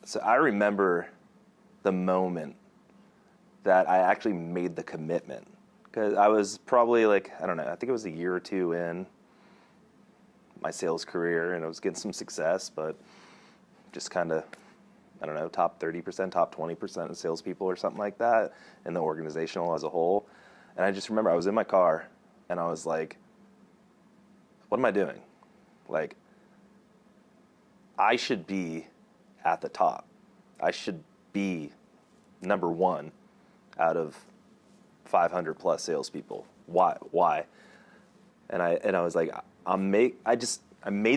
So I remember the moment that I actually made the commitment, because I was probably like, I don't know, I think it was a year or two in my sales career, and I was getting some success, but just kind of, I don't know, top 30%, top 20% of salespeople or something like that in the organizational as a whole. And I just remember I was in my car and I was like, what am I doing? Like, I should be at the top. I should be number one out of 500 plus salespeople. Why? And I was like, I made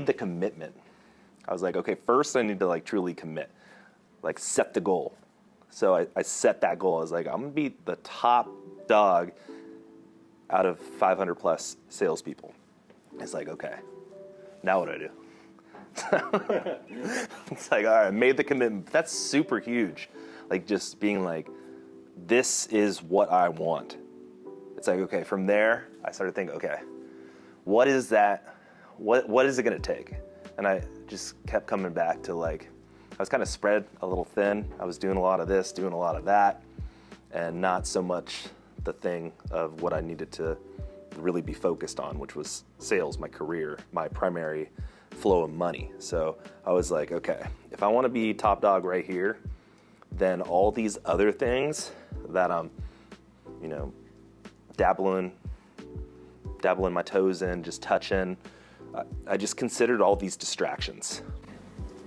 the commitment. I was like, okay, first I need to like truly commit, like set the goal. So I set that goal. I was like, I'm gonna be the top dog out of 500 plus salespeople. It's like, okay, now what do I do? It's like, all right, I made the commitment. That's super huge. Like just being like, this is what I want. It's like, okay, from there, I started thinking, okay, what is that? What is it gonna take? And I just kept coming back to like, I was kind of spread a little thin. I was doing a lot of this, doing a lot of that, and not so much the thing of what I needed to really be focused on, which was sales, my career, my primary flow of money. So I was like, okay, if I want to be top dog right here, then all these other things that I'm, dabbling my toes in, just touching, I just considered all these distractions.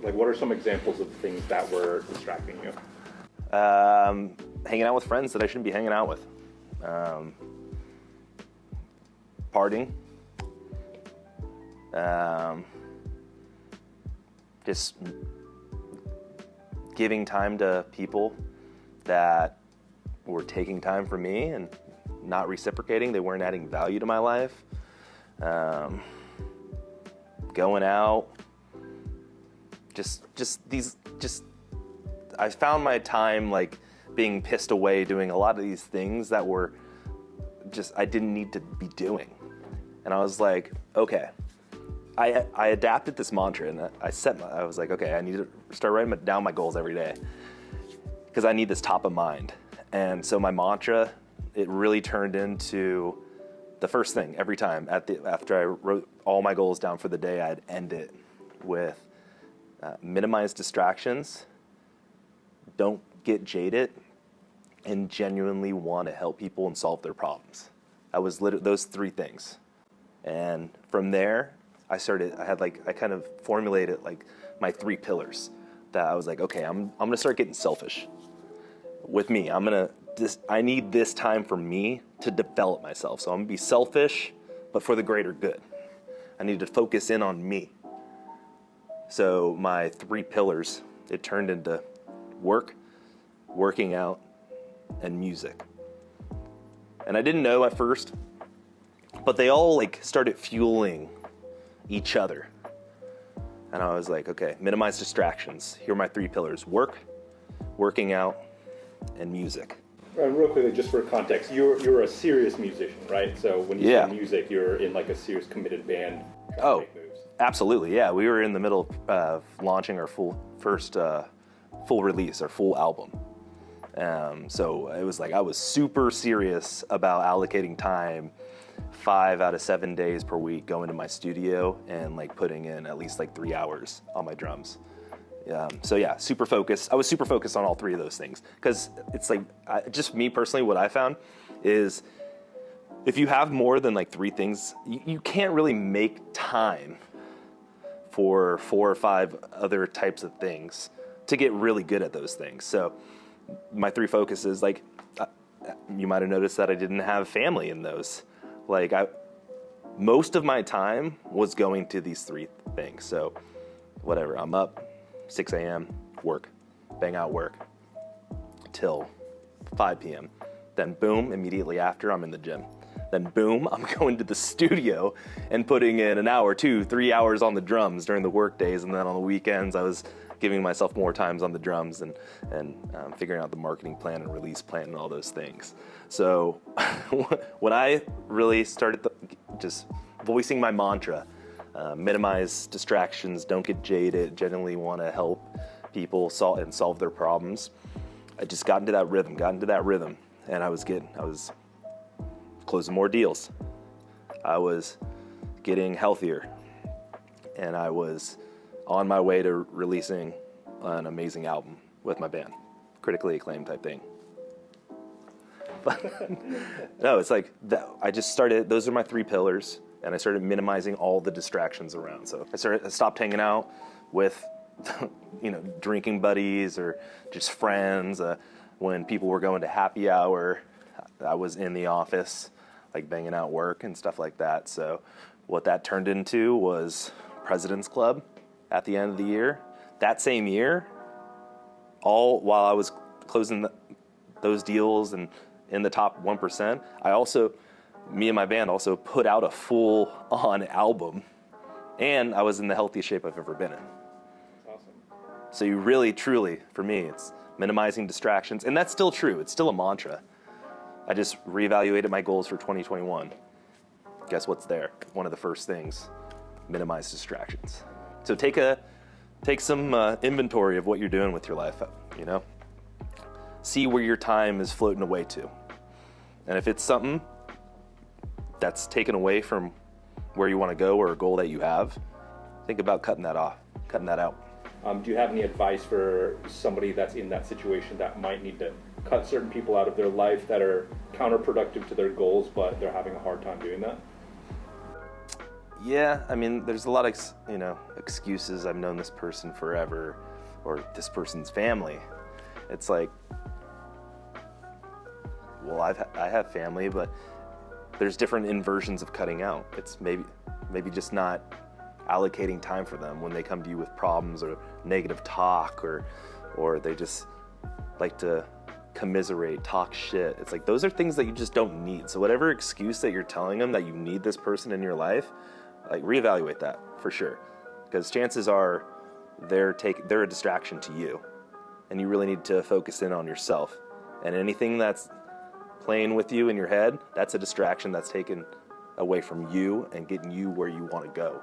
Like, what are some examples of things that were distracting you? Hanging out with friends that I shouldn't be hanging out with. Partying. Just giving time to people that were taking time from me and not reciprocating. They weren't adding value to my life. Going out. I found my time like being pissed away doing a lot of these things that were just, I didn't need to be doing. And I was like, okay, I adapted this mantra and I was like, okay, I need to start writing down my goals every day because I need this top of mind. And so my mantra, it really turned into the first thing every time after I wrote all my goals down for the day, I'd end it with minimize distractions, don't get jaded, and genuinely want to help people and solve their problems. I was literally those three things. And from there, I kind of formulated like my three pillars that I was like, okay, I'm gonna start getting selfish with me. I need this time for me to develop myself. So I'm gonna be selfish, but for the greater good. I need to focus in on me. So my three pillars, it turned into work, working out, and music. And I didn't know at first, but they all like started fueling each other. And I was like, okay, minimize distractions. Here are my three pillars: work, working out, and music. Real quickly, just for context, you're a serious musician, right? So when you say music, you're in like a serious committed band. Oh, make moves. Absolutely, yeah. We were in the middle of launching our first full release, our full album. So it was like I was super serious about allocating time 5 out of 7 days per week, going to my studio and like putting in at least like 3 hours on my drums. So yeah, super focused. I was super focused on all three of those things because it's like, just me personally, what I found is if you have more than like three things, you can't really make time for 4 or 5 other types of things to get really good at those things. So my three focuses, like you might have noticed that I didn't have family in those. Like most of my time was going to these three things. So whatever, I'm up 6 a.m., work, bang out work till 5 p.m. Then boom, immediately after I'm in the gym. Then boom, I'm going to the studio and putting in an hour, 2, 3 hours on the drums during the work days. And then on the weekends, I was giving myself more times on the drums and figuring out the marketing plan and release plan and all those things. So when I really started just voicing my mantra, minimize distractions, don't get jaded, genuinely want to help people, solve their problems. I just got into that rhythm, and I was closing more deals. I was getting healthier, and I was on my way to releasing an amazing album with my band, critically acclaimed type thing. But no, it's like that. I just started. Those are my 3 pillars, and I started minimizing all the distractions around. So I stopped hanging out with, drinking buddies or just friends. When people were going to happy hour, I was in the office, like banging out work and stuff like that. So what that turned into was President's Club at the end of the year. That same year, all while I was closing those deals and in the top 1%, me and my band also put out a full-on album, and I was in the healthiest shape I've ever been in. Awesome. So you really, truly, for me, it's minimizing distractions, and that's still true. It's still a mantra. I just reevaluated my goals for 2021. Guess what's there? One of the first things, minimize distractions. So take some inventory of what you're doing with your life, See where your time is floating away to. And if it's something that's taken away from where you want to go or a goal that you have, think about cutting that out. Do you have any advice for somebody that's in that situation that might need to cut certain people out of their life that are counterproductive to their goals, but they're having a hard time doing that? Yeah, there's a lot of, excuses. I've known this person forever, or this person's family. It's like, well, I have family, but there's different inversions of cutting out. It's maybe just not allocating time for them when they come to you with problems or negative talk, or they just like to commiserate, talk shit. It's like, those are things that you just don't need. So whatever excuse that you're telling them that you need this person in your life, like, reevaluate that for sure, because chances are they're a distraction to you, and you really need to focus in on yourself. And anything that's playing with you in your head, that's a distraction that's taken away from you and getting you where you want to go.